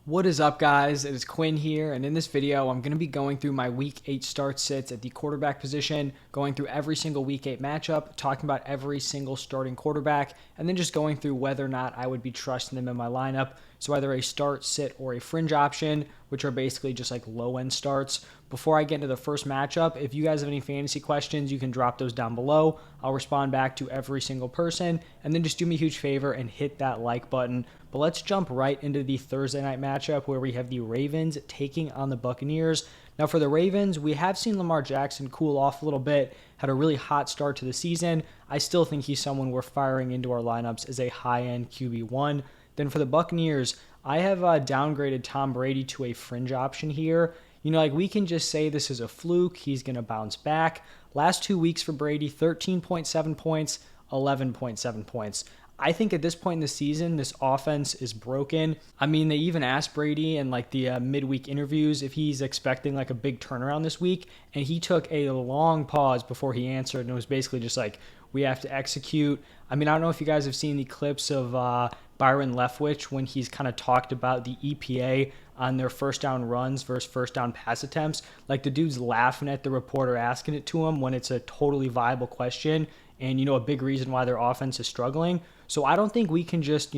What is up, guys? It is Quinn here, and in this video, I'm going to be going through my Week 8 start sits at the quarterback position, going through every single Week 8 matchup, talking about every single starting quarterback, and then just going through whether or not I would be trusting them in my lineup. So either a start, sit, or a fringe option, which are basically just like low-end starts. Before I get into the first matchup, if you guys have any fantasy questions, you can drop those down below. I'll respond back to every single person, and then just do me a huge favor and hit that like button. But let's jump right into the Thursday night matchup where we have the Ravens taking on the Buccaneers. Now for the Ravens, we have seen Lamar Jackson cool off a little bit, had a really hot start to the season. I still think he's someone we're firing into our lineups as a high-end QB1. Then for the Buccaneers, I have downgraded Tom Brady to a fringe option here. We can just say this is a fluke. He's going to bounce back. Last 2 weeks for Brady, 13.7 points, 11.7 points. I think at this point in the season, this offense is broken. They even asked Brady in the midweek interviews if he's expecting a big turnaround this week, and he took a long pause before he answered, and it was basically just we have to execute. I don't know if you guys have seen the clips of Byron Leftwich when he's kind of talked about the EPA on their first down runs versus first down pass attempts. The dude's laughing at the reporter asking it to him when it's a totally viable question and, a big reason why their offense is struggling. So I don't think we can just,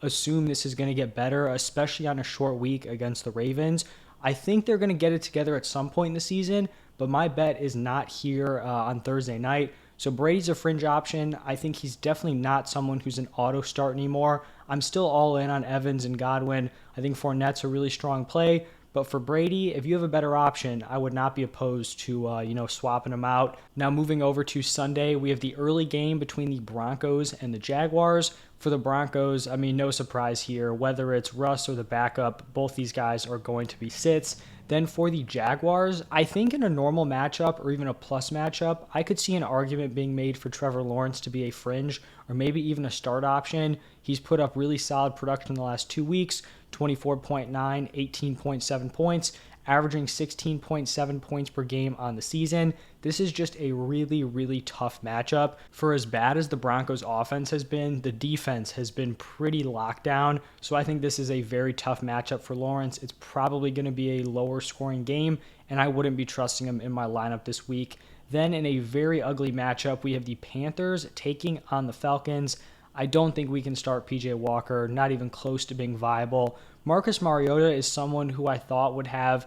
assume this is going to get better, especially on a short week against the Ravens. I think they're going to get it together at some point in the season, but my bet is not here on Thursday night. So Brady's a fringe option. I think he's definitely not someone who's an auto start anymore. I'm still all in on Evans and Godwin. I think Fournette's a really strong play. But for Brady, if you have a better option, I would not be opposed to, swapping him out. Now moving over to Sunday, we have the early game between the Broncos and the Jaguars. For the Broncos, no surprise here. Whether it's Russ or the backup, both these guys are going to be sits. Then for the Jaguars, I think in a normal matchup or even a plus matchup, I could see an argument being made for Trevor Lawrence to be a fringe or maybe even a start option. He's put up really solid production in the last 2 weeks, 24.9, 18.7 points, averaging 16.7 points per game on the season. This is just a really, really tough matchup. For as bad as the Broncos offense has been, the defense has been pretty locked down. So I think this is a very tough matchup for Lawrence. It's probably going to be a lower scoring game, and I wouldn't be trusting him in my lineup this week. Then in a very ugly matchup, we have the Panthers taking on the Falcons. I don't think we can start PJ Walker, not even close to being viable. Marcus Mariota is someone who I thought would have,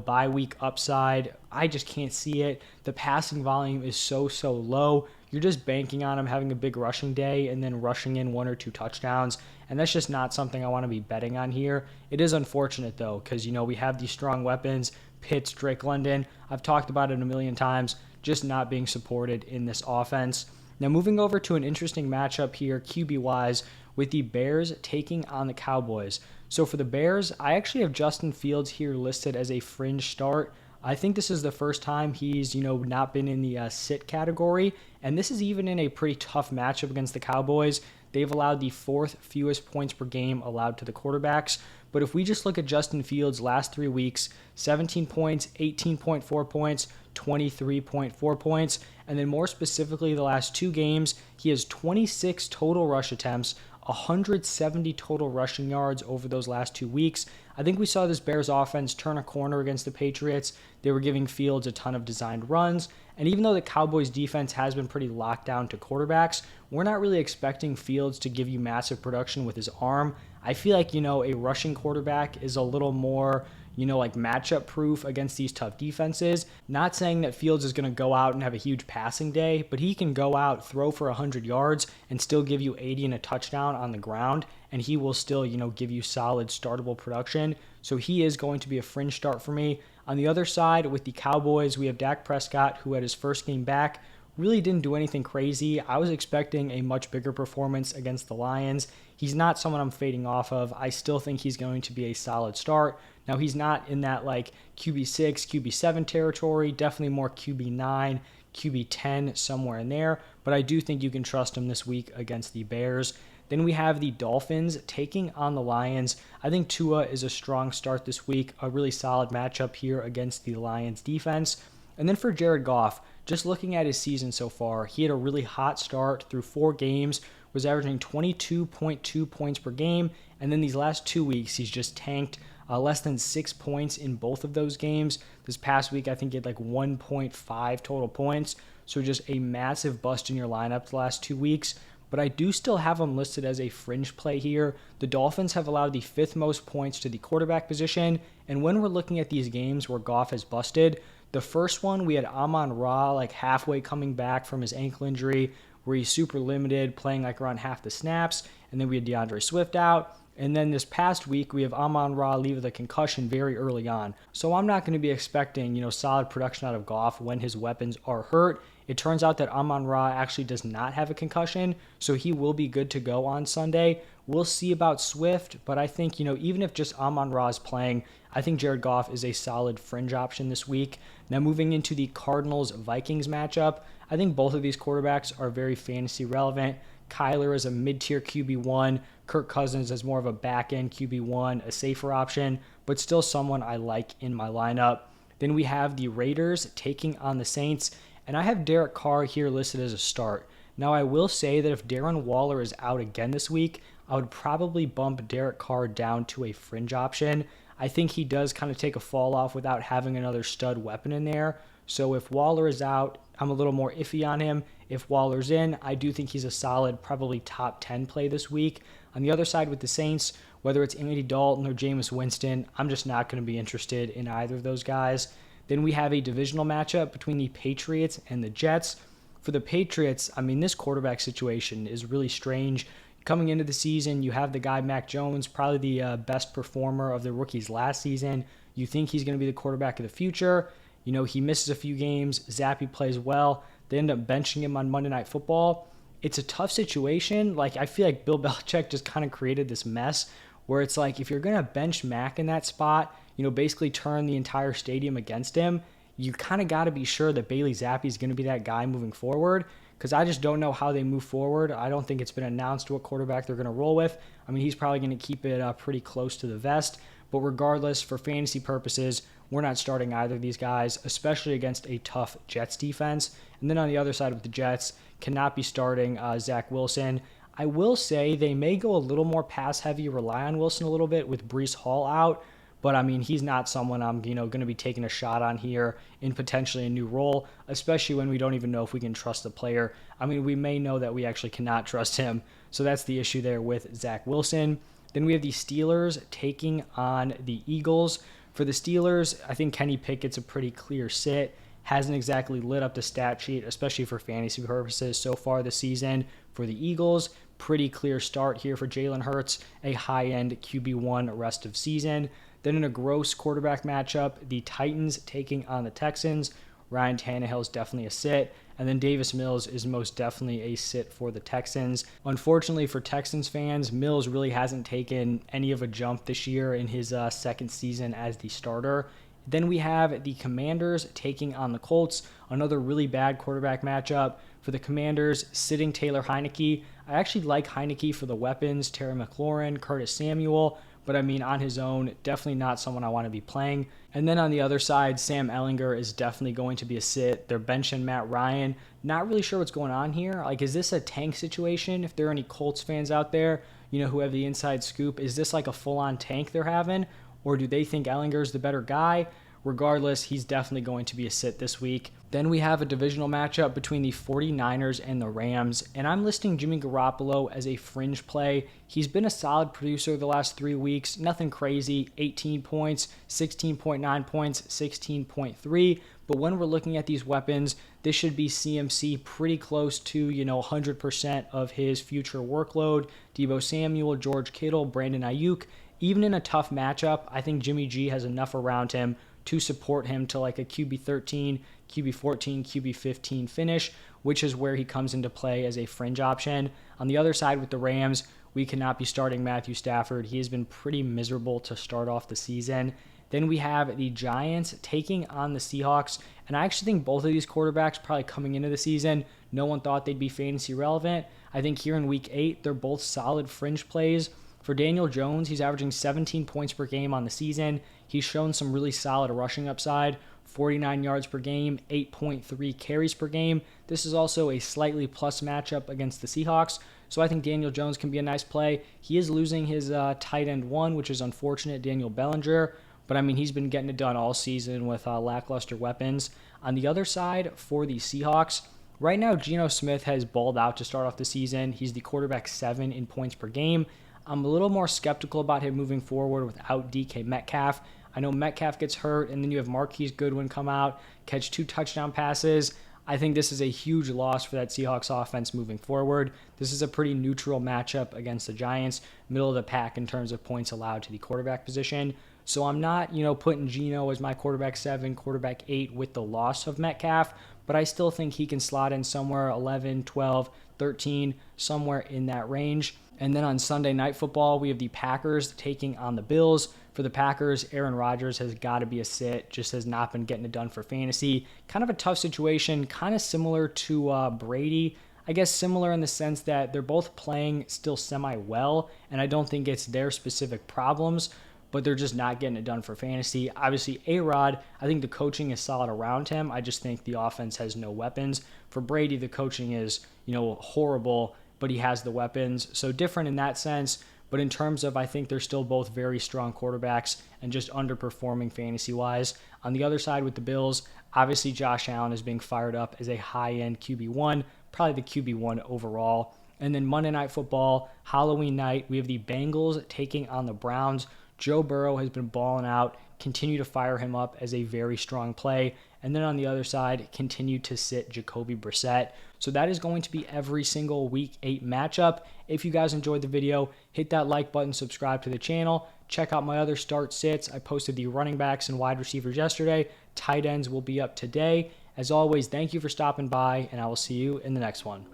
bye week upside. I just can't see it. The passing volume is so low. You're just banking on him having a big rushing day and then rushing in 1 or 2 touchdowns. And that's just not something I want to be betting on here. It is unfortunate though, because, we have these strong weapons, Pitts, Drake London. I've talked about it a million times, just not being supported in this offense. Now moving over to an interesting matchup here, QB-wise, with the Bears taking on the Cowboys. So for the Bears, I actually have Justin Fields here listed as a fringe start. I think this is the first time he's, not been in the sit category, and this is even in a pretty tough matchup against the Cowboys. They've allowed the 4th fewest points per game allowed to the quarterbacks. But if we just look at Justin Fields' last 3 weeks, 17 points, 18.4 points, 23.4 points, and then more specifically the last 2 games, he has 26 total rush attempts, 170 total rushing yards over those last 2 weeks. I think we saw this Bears offense turn a corner against the Patriots. They were giving Fields a ton of designed runs. And even though the Cowboys defense has been pretty locked down to quarterbacks, we're not really expecting Fields to give you massive production with his arm. I feel like, a rushing quarterback is a little more, matchup proof against these tough defenses. Not saying that Fields is going to go out and have a huge passing day, but he can go out, throw for 100 yards, and still give you 80 and a touchdown on the ground, and he will still, give you solid startable production. So he is going to be a fringe start for me. On the other side, with the Cowboys, we have Dak Prescott, who had his first game back, really didn't do anything crazy. I was expecting a much bigger performance against the Lions. He's not someone I'm fading off of. I still think he's going to be a solid start. Now, he's not in that QB6, QB7 territory, definitely more QB9, QB10, somewhere in there, but I do think you can trust him this week against the Bears. Then we have the Dolphins taking on the Lions. I think Tua is a strong start this week, a really solid matchup here against the Lions defense. And then for Jared Goff, just looking at his season so far, he had a really hot start through 4 games, was averaging 22.2 points per game, And then these last 2 weeks, he's just tanked less than 6 points in both of those games. This past week, I think he had like 1.5 total points. So just a massive bust in your lineup the last 2 weeks. But I do still have him listed as a fringe play here. The Dolphins have allowed the 5th most points to the quarterback position. And when we're looking at these games where Goff has busted, the first one, we had Amon-Ra like halfway coming back from his ankle injury, where he's super limited, playing like around half the snaps. And then we had DeAndre Swift out. And then this past week, we have Amon-Ra leave with a concussion very early on. So I'm not going to be expecting, solid production out of Goff when his weapons are hurt. It turns out that Amon-Ra actually does not have a concussion, so he will be good to go on Sunday. We'll see about Swift, but I think, even if just Amon-Ra is playing, I think Jared Goff is a solid fringe option this week. Now moving into the Cardinals Vikings matchup, I think both of these quarterbacks are very fantasy relevant. Kyler is a mid-tier QB1, Kirk Cousins is more of a back-end QB1, a safer option, but still someone I like in my lineup. Then we have the Raiders taking on the Saints, and I have Derek Carr here listed as a start. Now, I will say that if Darren Waller is out again this week, I would probably bump Derek Carr down to a fringe option. I think he does kind of take a fall off without having another stud weapon in there. So if Waller is out, I'm a little more iffy on him. If Waller's in, I do think he's a solid, probably top 10 play this week. On the other side with the Saints, whether it's Andy Dalton or Jameis Winston, I'm just not going to be interested in either of those guys. Then we have a divisional matchup between the Patriots and the Jets. For the Patriots, this quarterback situation is really strange. Coming into the season, you have the guy Mac Jones, probably the best performer of the rookies last season. You think he's going to be the quarterback of the future. He misses a few games. Zappe plays well. They end up benching him on Monday Night Football. It's a tough situation. I feel like Bill Belichick just kind of created this mess where it's like if you're going to bench Mac in that spot, basically turn the entire stadium against him, you kind of got to be sure that Bailey Zappi is going to be that guy moving forward, because I just don't know how they move forward. I don't think it's been announced what quarterback they're going to roll with. He's probably going to keep it pretty close to the vest, but regardless, for fantasy purposes, we're not starting either of these guys, especially against a tough Jets defense. And then on the other side with the Jets, cannot be starting Zach Wilson. I will say they may go a little more pass heavy, rely on Wilson a little bit with Breece Hall out. But he's not someone I'm, going to be taking a shot on here in potentially a new role, especially when we don't even know if we can trust the player. We may know that we actually cannot trust him. So that's the issue there with Zach Wilson. Then we have the Steelers taking on the Eagles. For the Steelers, I think Kenny Pickett's a pretty clear sit. Hasn't exactly lit up the stat sheet, especially for fantasy purposes so far this season. For the Eagles, pretty clear start here for Jalen Hurts, a high-end QB1 rest of season. Then in a gross quarterback matchup, the Titans taking on the Texans. Ryan Tannehill is definitely a sit. And then Davis Mills is most definitely a sit for the Texans. Unfortunately for Texans fans, Mills really hasn't taken any of a jump this year in his second season as the starter. Then we have the Commanders taking on the Colts. Another really bad quarterback matchup. For the Commanders, sitting Taylor Heineke. I actually like Heineke for the weapons, Terry McLaurin, Curtis Samuel. But on his own, definitely not someone I want to be playing. And then on the other side, Sam Ehlinger is definitely going to be a sit. They're benching Matt Ryan. Not really sure what's going on here. Is this a tank situation? If there are any Colts fans out there, who have the inside scoop, is this like a full-on tank they're having? Or do they think Ehlinger is the better guy? Regardless, he's definitely going to be a sit this week. Then we have a divisional matchup between the 49ers and the Rams, and I'm listing Jimmy Garoppolo as a fringe play. He's been a solid producer the last 3 weeks, nothing crazy, 18 points, 16.9 points, 16.3, but when we're looking at these weapons, this should be CMC pretty close to, 100% of his future workload. Deebo Samuel, George Kittle, Brandon Ayuk. Even in a tough matchup, I think Jimmy G has enough around him to support him to like a QB 13, QB 14, QB 15 finish, which is where he comes into play as a fringe option. On the other side with the Rams, we cannot be starting Matthew Stafford. He has been pretty miserable to start off the season. Then we have the Giants taking on the Seahawks, and I actually think both of these quarterbacks probably coming into the season, no one thought they'd be fantasy relevant. I think here in week 8, they're both solid fringe plays. For Daniel Jones, he's averaging 17 points per game on the season. He's shown some really solid rushing upside, 49 yards per game, 8.3 carries per game. This is also a slightly plus matchup against the Seahawks, So I think Daniel Jones can be a nice play. He is losing his tight end one, which is unfortunate, Daniel Bellinger. But I mean, he's been getting it done all season with lackluster weapons. On the other side, for the Seahawks, right now, Geno Smith has balled out to start off the season. He's the quarterback 7 in points per game. I'm a little more skeptical about him moving forward without DK Metcalf. I know Metcalf gets hurt, and then you have Marquise Goodwin come out, catch 2 touchdown passes. I think this is a huge loss for that Seahawks offense moving forward. This is a pretty neutral matchup against the Giants, middle of the pack in terms of points allowed to the quarterback position. So I'm not, putting Geno as my quarterback 7, quarterback 8 with the loss of Metcalf, but I still think he can slot in somewhere 11, 12, 13, somewhere in that range. And then on Sunday Night Football, we have the Packers taking on the Bills. For the Packers, Aaron Rodgers has got to be a sit, just has not been getting it done for fantasy. Kind of a tough situation, kind of similar to Brady. I guess similar in the sense that they're both playing still semi-well, and I don't think it's their specific problems, but they're just not getting it done for fantasy. Obviously, A-Rod, I think the coaching is solid around him. I just think the offense has no weapons. For Brady, the coaching is, horrible, but he has the weapons. So different in that sense. But in terms of, I think they're still both very strong quarterbacks and just underperforming fantasy-wise. On the other side with the Bills, obviously Josh Allen is being fired up as a high-end QB1, probably the QB1 overall. And then Monday Night Football, Halloween night, we have the Bengals taking on the Browns. Joe Burrow has been balling out. Continue to fire him up as a very strong play. And then on the other side, continue to sit Jacoby Brissett. So that is going to be every single Week 8 matchup. If you guys enjoyed the video, hit that like button, subscribe to the channel. Check out my other start sits. I posted the running backs and wide receivers yesterday. Tight ends will be up today. As always, thank you for stopping by, and I will see you in the next one.